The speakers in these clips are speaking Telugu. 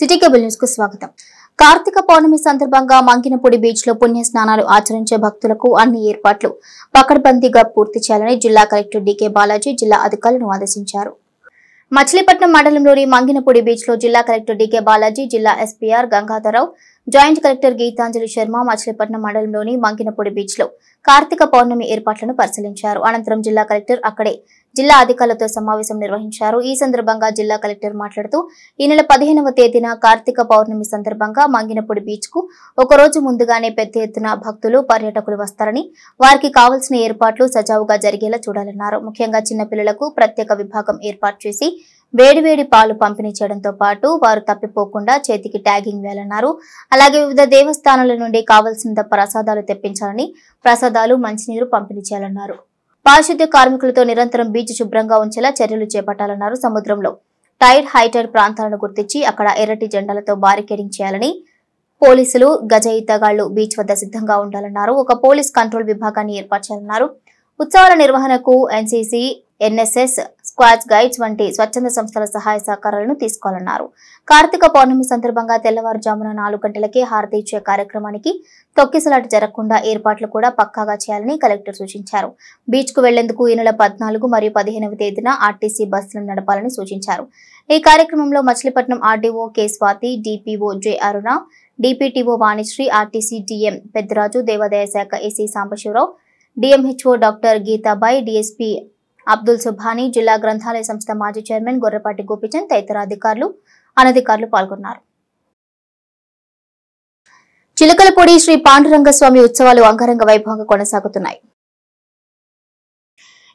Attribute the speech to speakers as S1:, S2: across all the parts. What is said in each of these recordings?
S1: సిటీ కేబుల్ న్యూస్ కు స్వాగతం. కార్తీక పౌర్ణమి సందర్భంగా మంగినపూడి బీచ్ లో పుణ్య స్నానాలు ఆచరించే భక్తులకు అన్ని ఏర్పాట్లు పకడ్బందీగా పూర్తి చేయాలని జిల్లా కలెక్టర్ డి.కే. బాలాజీ జిల్లా అధికారులను ఆదేశించారు. మచిలీపట్నం మండలంలోని మంగినపూడి బీచ్ లో జిల్లా కలెక్టర్ డి.కే. బాలాజీ, జిల్లా SPR Gangadhararao, joint collector Geetanjali Sharma Machilipatnam మండలంలోని మంగినపూడి బీచ్ లో కార్తీక పౌర్ణమి ఏర్పాట్లను పరిశీలించారు. అనంతరం జిల్లా కలెక్టర్ అక్కడే జిల్లా అధికారులతో సమావేశం నిర్వహించారు. ఈ సందర్భంగా జిల్లా కలెక్టర్ మాట్లాడుతూ ఈ నెల 15వ తేదీన కార్తీక పౌర్ణమి సందర్భంగా మంగినపూడి బీచ్ కు ఒకరోజు ముందుగానే పెద్ద ఎత్తున భక్తులు, పర్యాటకులు వస్తారని, వారికి కావాల్సిన ఏర్పాట్లు సజావుగా జరిగేలా చూడాలన్నారు. ముఖ్యంగా చిన్నపిల్లలకు ప్రత్యేక విభాగం ఏర్పాటు చేసి వేడివేడి పాలు పంపిణీ చేయడంతో పాటు వారు తప్పిపోకుండా చేతికి ట్యాగింగ్ వేయాలన్నారు. అలాగే వివిధ దేవస్థానాల నుండి కావాల్సినంత ప్రసాదాలు తెప్పించాలని, ప్రసాదాలు, మంచినీరు పంపిణీ చేయాలన్నారు. పారిశుద్ధ్య కార్మికులతో నిరంతరం బీచ్ శుభ్రంగా ఉంచేలా చర్యలు చేపట్టాలన్నారు. సముద్రంలో టైడ్, హైటైడ్ ప్రాంతాలను గుర్తించి అక్కడ ఎర్రటి జెండాలతో బారికేడింగ్ చేయాలని, పోలీసులు, గజ ఈతగాళ్లు బీచ్ వద్ద సిద్ధంగా ఉండాలన్నారు. ఒక పోలీస్ కంట్రోల్ విభాగాన్ని ఏర్పాటు చేయాలన్నారు. ఉత్సవాల నిర్వహణకు ఎన్సీసీ, ఎన్ఎస్ఎస్, స్క్వాడ్స్, గైడ్స్ వంటి స్వచ్ఛంద సంస్థల సహాయ సహకారాలను తీసుకోవాలన్నారు. కార్తీక పౌర్ణమి సందర్భంగా తెల్లవారుజామున 4 గంటలకే హారతి ఇచ్చే కార్యక్రమానికి తొక్కిసలాట జరగకుండా ఏర్పాట్లు కూడా పక్కాగా చేయాలని కలెక్టర్ సూచించారు. బీచ్ కు వెళ్లేందుకు ఈ నెల 14 మరియు 15వ తేదీన ఆర్టీసీ బస్సులను నడపాలని సూచించారు. ఈ కార్యక్రమంలో Machilipatnam RDO K. Swathi, DPO J. Aruna, DPTO Vanisri, RTC DM Peddaraju, దేవాదాయ శాఖ AC Sambasivarao, DMHO doctor Geethabai, DSP Abdul Subhani, జిల్లా గ్రంథాలయ సంస్థ మాజీ చైర్మన్ గొర్రపాటి గోపిచంద్ తదితర అధికారులు, అనధికారులు పాల్గొన్నారు. చిలకలపూడి శ్రీ పాండురంగస్వామి ఉత్సవాలు అంగరంగ వైభవంగా కొనసాగుతున్నాయి.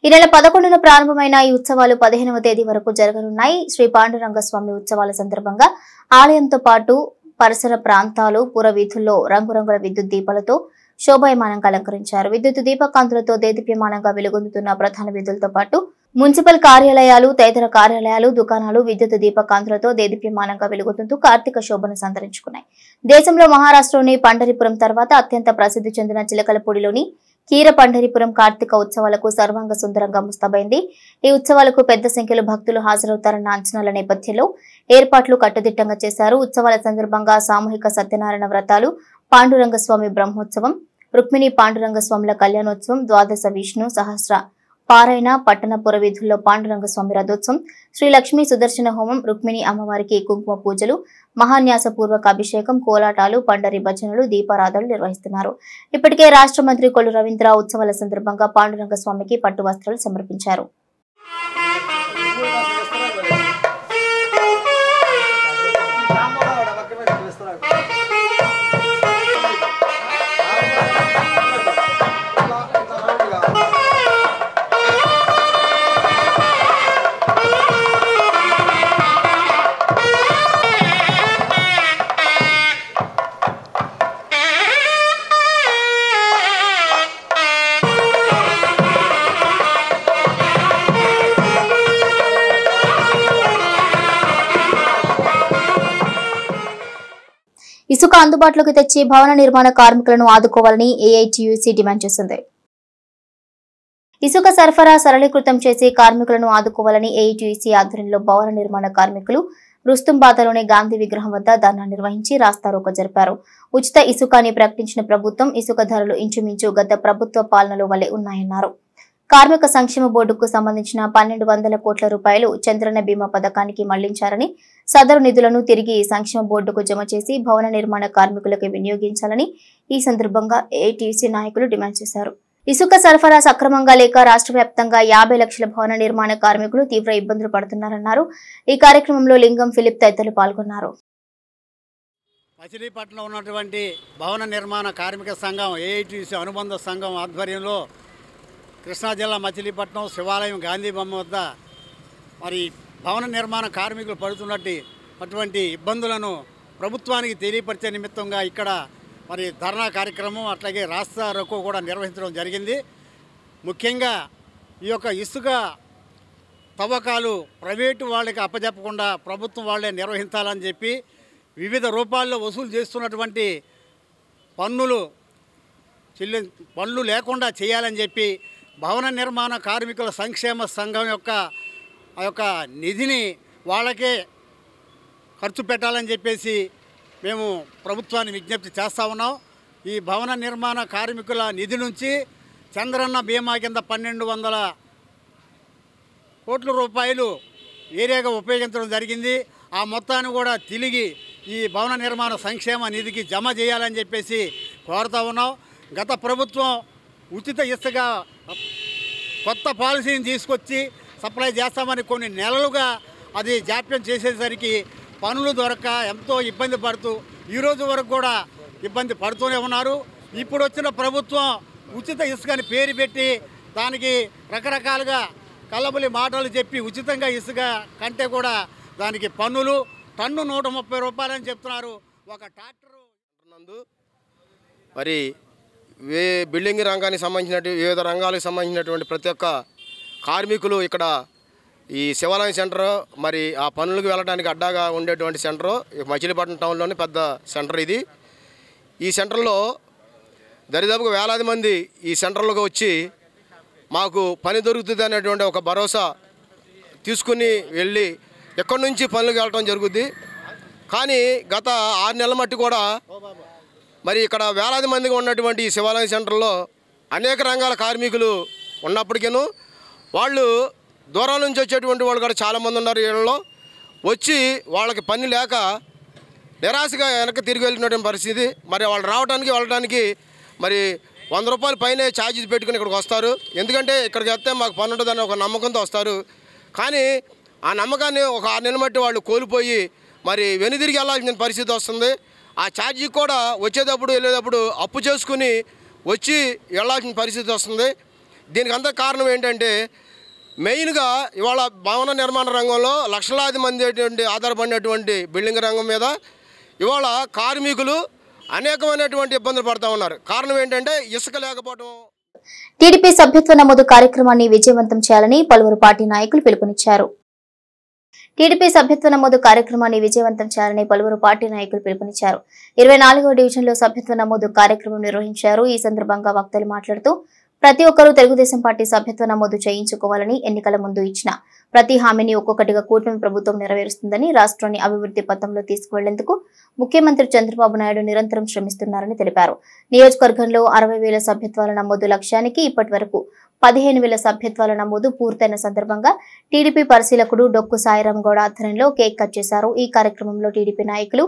S1: ఈ నెల 11న ప్రారంభమైన ఈ ఉత్సవాలు 15వ తేదీ వరకు జరగనున్నాయి. శ్రీ పాండురంగస్వామి ఉత్సవాల సందర్భంగా ఆలయంతో పాటు పరిసర ప్రాంతాలు, పురవీధుల్లో రంగురంగుల విద్యుత్ దీపాలతో శోభాయమానంగా అలంకరించారు. విద్యుత్ దీపకాంతులతో దేదీప్యమానంగా వెలుగొందుతున్న ప్రధాన వీధులతో పాటు మున్సిపల్ కార్యాలయాలు, తదితర కార్యాలయాలు, దుకాణాలు విద్యుత్ దీపకాంతులతో దేదీప్యమానంగా వెలుగొందుతూ కార్తీక శోభను సంతరించుకున్నాయి. దేశంలో మహారాష్ట్రలోని పండరిపురం తర్వాత అత్యంత ప్రసిద్ధి చెందిన చిలకలపూడిలోని కీర పండరిపురం కార్తీక ఉత్సవాలకు సర్వాంగ సుందరంగా ముస్తాబైంది. ఈ ఉత్సవాలకు పెద్ద సంఖ్యలో భక్తులు హాజరవుతారన్న అంచనాల నేపథ్యంలో ఏర్పాట్లు కట్టుదిట్టంగా చేశారు. ఉత్సవాల సందర్భంగా సామూహిక సత్యనారాయణ వ్రతాలు, పాండురంగస్వామి బ్రహ్మోత్సవం, రుక్మిణి పాండురంగస్వాముల కళ్యాణోత్సవం, ద్వాదశ విష్ణు సహస్ర పారాయణ, పట్టణ పురవీధుల్లో పాండురంగస్వామి రథోత్సవం, శ్రీ లక్ష్మీ సుదర్శన హోమం, రుక్మిణి అమ్మవారికి కుంకుమ పూజలు, మహాన్యాసపూర్వక అభిషేకం, కోలాటాలు, పండరి భజనలు, దీపారాధనలు నిర్వహిస్తున్నారు. ఇప్పటికే రాష్ట్ర మంత్రి కొల్లు రవీంద్ర ఉత్సవాల సందర్భంగా పాండురంగస్వామికి పట్టు వస్త్రాలు సమర్పించారు. ఇసుక అందుబాటులోకి తెచ్చి భవన నిర్మాణ కార్మికులను ఆదుకోవాలని ఏఐటీయూసీ డిమాండ్ చేసింది. ఇసుక సరఫరా సరళీకృతం చేసి కార్మికులను ఆదుకోవాలని ఏఐటీయూసీ ఆధ్వర్యంలో భవన నిర్మాణ కార్మికులు రుస్తుంబాదలోని గాంధీ విగ్రహం వద్ద ధర్నా నిర్వహించి రాస్తారోకో జరిపారు. ఉచిత ఇసుక అని ప్రకటించిన ప్రభుత్వం ఇసుక ధరలు ఇంచుమించు గత ప్రభుత్వ పాలనలో వలె ఉన్నాయన్నారు. కార్మిక సంక్షేమ బోర్డుకు సంబంధించిన 1200 కోట్ల రూపాయలు చంద్రన్న బీమా పథకానికి మళ్లించారని, సదరు నిధులను తిరిగి సంక్షేమ బోర్డుకు జమ చేసి భవన నిర్మాణ కార్మికులకు వినియోగించాలని ఈ సందర్భంగా ఏఐటీయూసీ నాయకులు డిమాండ్ చేశారు. ఇసుక సరఫరా సక్రమంగా లేక రాష్ట్ర వ్యాప్తంగా 50 లక్షల భవన నిర్మాణ కార్మికులు తీవ్ర ఇబ్బందులు పడుతున్నారన్నారు. ఈ కార్యక్రమంలో లింగం ఫిలిప్ తదితరులు పాల్గొన్నారు.
S2: మచిలీపట్నంలో ఉన్నటువంటి భవన నిర్మాణ కార్మిక సంఘం ఏఐటీయూసీ అనుబంధ సంఘం ఆధ్వర్యంలో కృష్ణా జిల్లా మచిలీపట్నం శివాలయం గాంధీ బొమ్మ వద్ద మరి భవన నిర్మాణ కార్మికులు పడుతున్నటువంటి ఇబ్బందులను ప్రభుత్వానికి తెలియపరిచే నిమిత్తంగా ఇక్కడ మరి ధర్నా కార్యక్రమం అట్లాగే రాస్తా రోకో కూడా నిర్వహించడం జరిగింది. ముఖ్యంగా ఈ యొక్క ఇసుక తవ్వకాలు ప్రైవేటు వాళ్ళకి అప్పజెప్పకుండా ప్రభుత్వం వాళ్ళే నిర్వహించాలని చెప్పి వివిధ రూపాల్లో వసూలు చేస్తున్నటువంటి పన్నులు లేకుండా చేయాలని చెప్పి భవన నిర్మాణ కార్మికుల సంక్షేమ సంఘం యొక్క నిధిని వాళ్ళకే ఖర్చు పెట్టాలని చెప్పేసి మేము ప్రభుత్వాన్ని విజ్ఞప్తి చేస్తూ ఉన్నాం. ఈ భవన నిర్మాణ కార్మికుల నిధి నుంచి చంద్రన్న బీమా కింద 1200 కోట్ల రూపాయలు ఏరియాగా ఉపయోగించడం జరిగింది. ఆ మొత్తాన్ని కూడా తిరిగి ఈ భవన నిర్మాణ సంక్షేమ నిధికి జమ చేయాలని చెప్పేసి కోరుతూ ఉన్నాం. గత ప్రభుత్వం ఉచిత ఇసుక కొత్త పాలసీని తీసుకొచ్చి సప్లై చేస్తామని కొన్ని నెలలుగా అది జాప్యం చేసేసరికి పనులు దొరక్క ఎంతో ఇబ్బంది పడుతూ ఈరోజు వరకు కూడా ఇబ్బంది పడుతూనే ఉన్నారు. ఇప్పుడు వచ్చిన ప్రభుత్వం ఉచిత ఇసుకని పేరు పెట్టి దానికి రకరకాలుగా కల్లబులి మాటలు చెప్పి ఉచితంగా ఇసుక కంటే కూడా దానికి పన్నులు టన్ను 130 రూపాయలని చెప్తున్నారు. ఒక ట్రాక్టరు
S3: నందు మరి బిల్డింగ్ రంగానికి సంబంధించినటువంటి వివిధ రంగాలకు సంబంధించినటువంటి ప్రతి ఒక్క కార్మికులు ఇక్కడ ఈ శివాలయం సెంటర్ మరి ఆ పనులకు వెళ్ళడానికి అడ్డాగా ఉండేటువంటి సెంటరు మచిలీపట్నం టౌన్లోని పెద్ద సెంటర్ ఇది. ఈ సెంటర్లో దరిదాపుగా వేలాది మంది ఈ సెంటర్లోకి వచ్చి మాకు పని దొరుకుతుంది అనేటువంటి ఒక భరోసా తీసుకుని వెళ్ళి ఎక్కడి నుంచి పనులకు వెళ్ళటం జరుగుద్ది. కానీ గత 6 నెలల మట్టి కూడా మరి ఇక్కడ వేలాది మందిగా ఉన్నటువంటి ఈ శివాలయం సెంటర్లో అనేక రంగాల కార్మికులు ఉన్నప్పటికీ వాళ్ళు దూరం నుంచి వచ్చేటువంటి వాళ్ళు కూడా చాలామంది ఉన్నారు. వీళ్ళలో వచ్చి వాళ్ళకి పని లేక నిరాశగా వెనక్కి తిరిగి వెళ్ళినటువంటి పరిస్థితి. మరి వాళ్ళు రావడానికి వెళ్ళడానికి మరి 100 రూపాయల పైనే ఛార్జెస్ పెట్టుకుని ఇక్కడికి వస్తారు. ఎందుకంటే ఇక్కడికి వస్తే మాకు పని ఉంటుందని ఒక నమ్మకంతో వస్తారు. కానీ ఆ నమ్మకాన్ని ఒక 6 నెలల మట్టి వాళ్ళు కోల్పోయి మరి వెనుదిరిగి వెళ్ళాల్సిన పరిస్థితి వస్తుంది. ఆ ఛార్జీ కూడా వచ్చేటప్పుడు వెళ్ళేటప్పుడు అప్పు చేసుకుని వచ్చి వెళ్ళాల్సిన పరిస్థితి వస్తుంది. దీనికి అంతా కారణం ఏంటంటే మెయిన్గా ఇవాళ భవన నిర్మాణ రంగంలో లక్షలాది మంది ఆధారపడినటువంటి బిల్డింగ్ రంగం మీద ఇవాళ కార్మికులు అనేకమైనటువంటి ఇబ్బందులు పడుతూ ఉన్నారు. కారణం ఏంటంటే ఇసుక లేకపోవడం.
S1: టీడీపీ సభ్యత్వ నమోదు కార్యక్రమాన్ని విజయవంతం చేయాలని పలువురు పార్టీ నాయకులు పిలుపునిచ్చారు. టీడీపీ సభ్యత్వ నమోదు కార్యక్రమాన్ని విజయవంతం చేయాలని పలువురు పార్టీ నాయకులు పిలుపునిచ్చారు. 24వ డివిజన్లో సభ్యత్వ నమోదు కార్యక్రమం నిర్వహించారు. ఈ సందర్భంగా వక్తలు మాట్లాడుతూ ప్రతి ఒక్కరూ తెలుగుదేశం పార్టీ సభ్యత్వ నమోదు చేయించుకోవాలని, ఎన్నికల ముందు ఇచ్చిన ప్రతి హామీని ఒక్కొక్కటిగా కూటమి ప్రభుత్వం నెరవేరుస్తుందని, రాష్ట్రాన్ని అభివృద్ధి పథంలో తీసుకువెళ్లేందుకు ముఖ్యమంత్రి చంద్రబాబు నాయుడు నిరంతరం శ్రమిస్తున్నారని తెలిపారు. నియోజకవర్గంలో 60,000 సభ్యత్వాల నమోదు లక్ష్యానికి ఇప్పటి వరకు 15,000 సభ్యత్వాల నమోదు పూర్తయిన సందర్భంగా టీడీపీ పరిశీలకుడు డొక్కు సాయిరాం గౌడ ఆధ్వర్యంలో కేక్ కట్ చేశారు. ఈ కార్యక్రమంలో టీడీపీ నాయకులు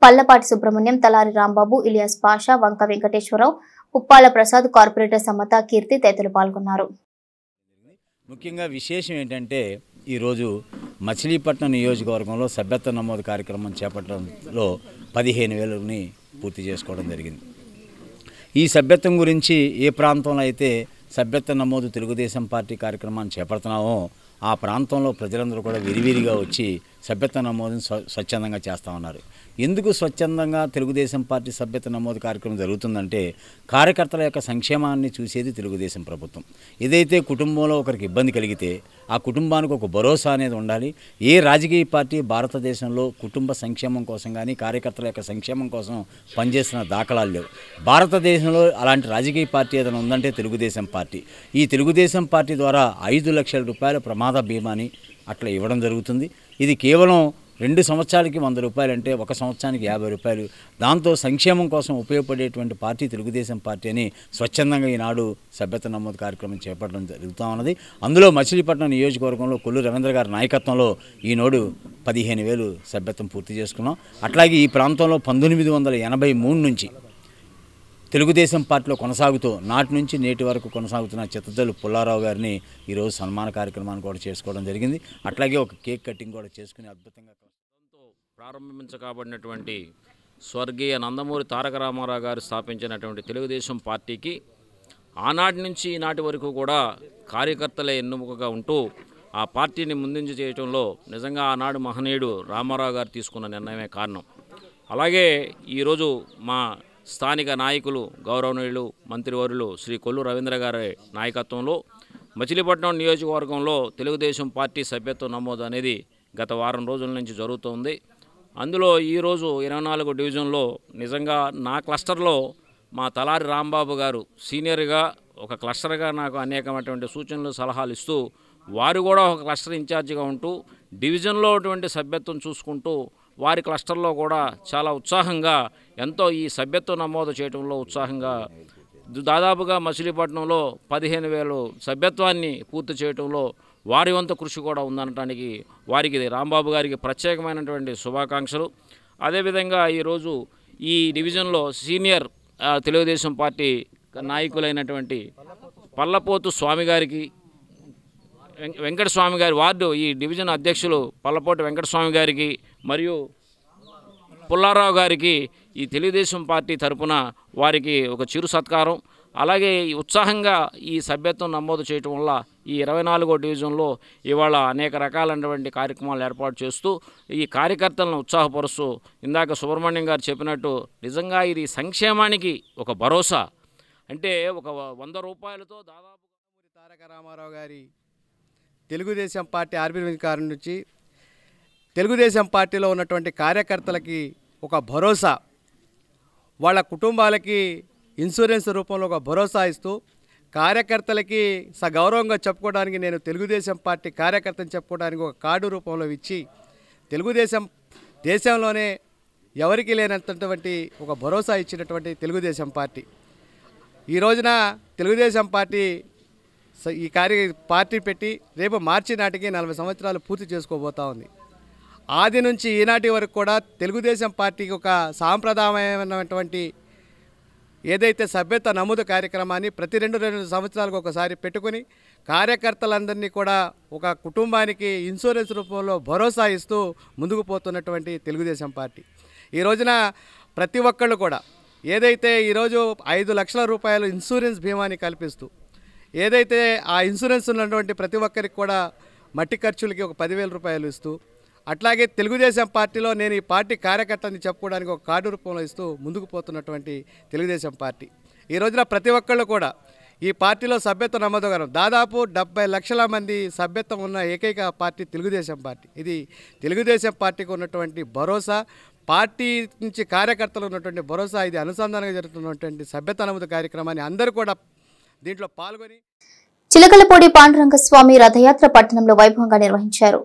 S1: పల్లపాటి సుబ్రహ్మణ్యం, తలారి రాంబాబు, ఇలియాస్ పాషా, వంక వెంకటేశ్వరరావు, ఉప్పాల ప్రసాద్, కార్పొరేటర్ సమత, కీర్తి తదితరులు పాల్గొన్నారు.
S4: ముఖ్యంగా విశేషం ఏంటంటే ఈరోజు మచిలీపట్నం నియోజకవర్గంలో సభ్యత్వ నమోదు కార్యక్రమం చేపట్టడంలో 15,000ని పూర్తి చేసుకోవడం జరిగింది. ఈ సభ్యత్వం గురించి ఏ ప్రాంతంలో అయితే సభ్యత్వ నమోదు తెలుగుదేశం పార్టీ కార్యక్రమాన్ని చేపడుతున్నామో ఆ ప్రాంతంలో ప్రజలందరూ కూడా విరివిరిగా వచ్చి సభ్యత్వ నమోదును స్వచ్ఛందంగా చేస్తూ ఉన్నారు. ఎందుకు స్వచ్ఛందంగా తెలుగుదేశం పార్టీ సభ్యత్వ నమోదు కార్యక్రమం జరుగుతుందంటే కార్యకర్తల యొక్క సంక్షేమాన్ని చూసేది తెలుగుదేశం ప్రభుత్వం. ఏదైతే కుటుంబంలో ఒకరికి ఇబ్బంది కలిగితే ఆ కుటుంబానికి ఒక భరోసా అనేది ఉండాలి. ఏ రాజకీయ పార్టీ భారతదేశంలో కుటుంబ సంక్షేమం కోసం కానీ కార్యకర్తల యొక్క సంక్షేమం కోసం పనిచేస్తున్న దాఖలాలు లేవు. భారతదేశంలో అలాంటి రాజకీయ పార్టీ ఏదైనా ఉందంటే తెలుగుదేశం పార్టీ. ఈ తెలుగుదేశం పార్టీ ద్వారా 5 లక్షల రూపాయల ప్రమాద బీమాని అట్లా ఇవ్వడం జరుగుతుంది. ఇది కేవలం 2 సంవత్సరాలకి 100 రూపాయలు అంటే 1 సంవత్సరానికి 50 రూపాయలు. దాంతో సంక్షేమం కోసం ఉపయోగపడేటువంటి పార్టీ తెలుగుదేశం పార్టీ అని స్వచ్ఛందంగా ఈనాడు సభ్యత్వ నమోదు కార్యక్రమం చేపట్టడం జరుగుతూ ఉన్నది. అందులో మచిలీపట్నం నియోజకవర్గంలో కొల్లు రవీంద్ర గారి నాయకత్వంలో ఈనాడు 15,000 సభ్యత్వం పూర్తి చేసుకున్నాం. అట్లాగే ఈ ప్రాంతంలో 1983 నుంచి తెలుగుదేశం పార్టీలో కొనసాగుతూ నాటి నుంచి నేటి వరకు కొనసాగుతున్న చిత్తజల్లు పుల్లారావు గారిని ఈరోజు సన్మాన కార్యక్రమాన్ని కూడా చేసుకోవడం జరిగింది. అట్లాగే ఒక కేక్ కటింగ్ కూడా చేసుకుని అద్భుతంగా
S5: ప్రారంభించబడినటువంటి స్వర్గీయ నందమూరి తారక రామారావు గారు స్థాపించినటువంటి తెలుగుదేశం పార్టీకి ఆనాటి నుంచి ఈనాటి వరకు కూడా కార్యకర్తలే ఎన్నుముకగా ఉంటూ ఆ పార్టీని ముందుంజ చేయడంలో నిజంగా ఆనాడు మహనీయుడు రామారావు గారు తీసుకున్న నిర్ణయమే కారణం. అలాగే ఈరోజు మా స్థానిక నాయకులు గౌరవనీయులు మంత్రివర్యులు శ్రీ కొల్లు రవీంద్ర గారి నాయకత్వంలో మచిలీపట్నం నియోజకవర్గంలో తెలుగుదేశం పార్టీ సభ్యత్వ నమోదు అనేది గత వారం రోజుల నుంచి జరుగుతుంది. అందులో ఈరోజు 24 డివిజన్లో నిజంగా నా క్లస్టర్లో మా తలారి రాంబాబు గారు సీనియర్గా ఒక క్లస్టర్గా నాకు అనేకమైనటువంటి సూచనలు సలహాలు ఇస్తూ వారు కూడా ఒక క్లస్టర్ ఇన్ఛార్జిగా ఉంటూ డివిజన్లో అటువంటి సభ్యత్వం చూసుకుంటూ వారి క్లస్టర్లో కూడా చాలా ఉత్సాహంగా ఎంతో ఈ సభ్యత్వ నమోదు చేయడంలో ఉత్సాహంగా దాదాపుగా మచిలీపట్నంలో 15,000 సభ్యత్వాన్ని పూర్తి చేయడంలో వారి వంతు కృషి కూడా ఉందనటానికి వారికి రాంబాబు గారికి ప్రత్యేకమైనటువంటి శుభాకాంక్షలు. అదేవిధంగా ఈరోజు ఈ డివిజన్లో సీనియర్ తెలుగుదేశం పార్టీ నాయకులైనటువంటి పల్లపోతు స్వామి గారికి, వెంకటస్వామి గారి వార్డు ఈ డివిజన్ అధ్యక్షులు పల్లపోటు వెంకటస్వామి గారికి మరియు పుల్లారావు గారికి ఈ తెలుగుదేశం పార్టీ తరపున వారికి ఒక చిరు సత్కారం. అలాగే ఉత్సాహంగా ఈ సభ్యత్వం నమోదు చేయటం వల్ల ఈ 24వ డివిజన్లో ఇవాళ అనేక రకాలైనటువంటి కార్యక్రమాలు ఏర్పాటు చేస్తూ ఈ కార్యకర్తలను ఉత్సాహపరుస్తూ ఇందాక సుబ్రహ్మణ్యం గారు చెప్పినట్టు నిజంగా ఇది సంక్షేమానికి ఒక భరోసా. అంటే ఒక 100 రూపాయలతో దాదాపు
S6: తారక రామారావు గారి తెలుగుదేశం పార్టీ ఆవిర్భావం నుంచి తెలుగుదేశం పార్టీలో ఉన్నటువంటి కార్యకర్తలకి ఒక భరోసా, వాళ్ళ కుటుంబాలకి ఇన్సూరెన్స్ రూపంలో ఒక భరోసా ఇస్తూ కార్యకర్తలకి సగౌరవంగా చెప్పుకోవడానికి నేను తెలుగుదేశం పార్టీ కార్యకర్తని చెప్పుకోవడానికి ఒక కార్డు రూపంలో ఇచ్చి దేశంలోనే ఎవరికి లేనటువంటి ఒక భరోసా ఇచ్చినటువంటి తెలుగుదేశం పార్టీ ఈ రోజున తెలుగుదేశం పార్టీ ఈ పార్టీ పెట్టి రేపు మార్చి నాటికి 40 సంవత్సరాలు పూర్తి చేసుకోబోతా ఉంది. ఆది నుంచి ఈనాటి వరకు కూడా తెలుగుదేశం పార్టీకి ఒక సాంప్రదాయమైనటువంటి ఏదైతే సభ్యత నమోదు కార్యక్రమాన్ని ప్రతి 2 సంవత్సరాలకు ఒకసారి పెట్టుకుని కార్యకర్తలందరినీ కూడా ఒక కుటుంబానికి ఇన్సూరెన్స్ రూపంలో భరోసా ఇస్తూ ముందుకు పోతున్నటువంటి తెలుగుదేశం పార్టీ ఈ రోజున ప్రతి ఒక్కళ్ళు కూడా ఏదైతే ఈరోజు 5 లక్షల రూపాయలు ఇన్సూరెన్స్ బీమాని కల్పిస్తూ ఏదైతే ఆ ఇన్సూరెన్స్ ఉన్నటువంటి ప్రతి ఒక్కరికి కూడా మట్టి ఖర్చులకి ఒక 10,000 రూపాయలు ఇస్తూ అట్లాగే తెలుగుదేశం పార్టీలో నేను ఈ పార్టీ కార్యకర్తని చెప్పుకోవడానికి ఒక కార్డు రూపంలో ఇస్తూ ముందుకు పోతున్నటువంటి తెలుగుదేశం పార్టీ ఈ రోజున ప్రతి ఒక్కళ్ళు కూడా ఈ పార్టీలో సభ్యత్వ నమోదు దాదాపు 70 లక్షల మంది సభ్యత్వం ఉన్న ఏకైక పార్టీ తెలుగుదేశం పార్టీ. ఇది తెలుగుదేశం పార్టీకి ఉన్నటువంటి భరోసా, పార్టీ నుంచి కార్యకర్తలు ఉన్నటువంటి భరోసా. ఇది అనుసంధానంగా జరుగుతున్నటువంటి సభ్యత్వ నమోదు కార్యక్రమాన్ని అందరూ కూడా దీంట్లో పాల్గొని
S1: చిలకలపూడి పాండురంగస్వామి రథయాత్ర పట్టణంలో వైభవంగా నిర్వహించారు.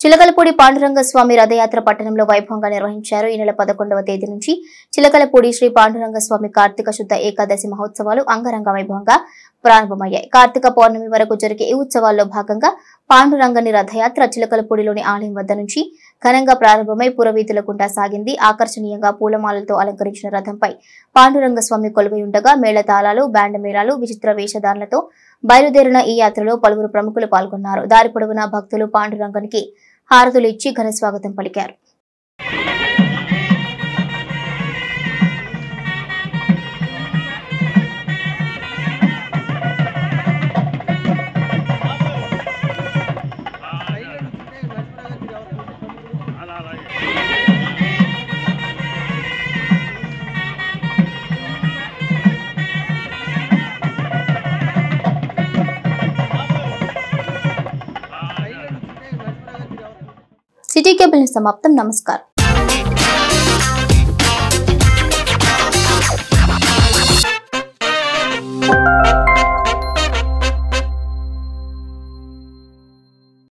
S1: చిలకలపూడి పాండురంగస్వామి రథయాత్ర పట్టణంలో వైభవంగా నిర్వహించారు. ఈ నెల 11వ తేదీ నుంచి చిలకలపూడి శ్రీ పాండురంగస్వామి కార్తీక శుద్ధ ఏకాదశి మహోత్సవాలు అంగరంగ వైభవంగా ప్రారంభమయ్యాయి. కార్తీక పౌర్ణమి వరకు జరిగే ఈ ఉత్సవాల్లో భాగంగా పాండురంగని రథయాత్ర చిలకలపూడిలోని ఆలయం వద్ద నుంచి ఘనంగా ప్రారంభమై పురవీధుల గుండా సాగింది. ఆకర్షణీయంగా పూలమాలలతో అలంకరించిన రథంపై పాండురంగస్వామి కొలువై ఉండగా మేళతాళాలు, బ్యాండ్ మేళాలు, విచిత్ర వేషధారణలతో బయలుదేరిన ఈ యాత్రలో పలువురు ప్రముఖులు పాల్గొన్నారు. దారి పొడవునా భక్తులు పాండురంగనికి హారతులు ఇచ్చి ఘన స్వాగతం పలికారు. సిటీ కేబుల్ సమాప్తం. నమస్కారం.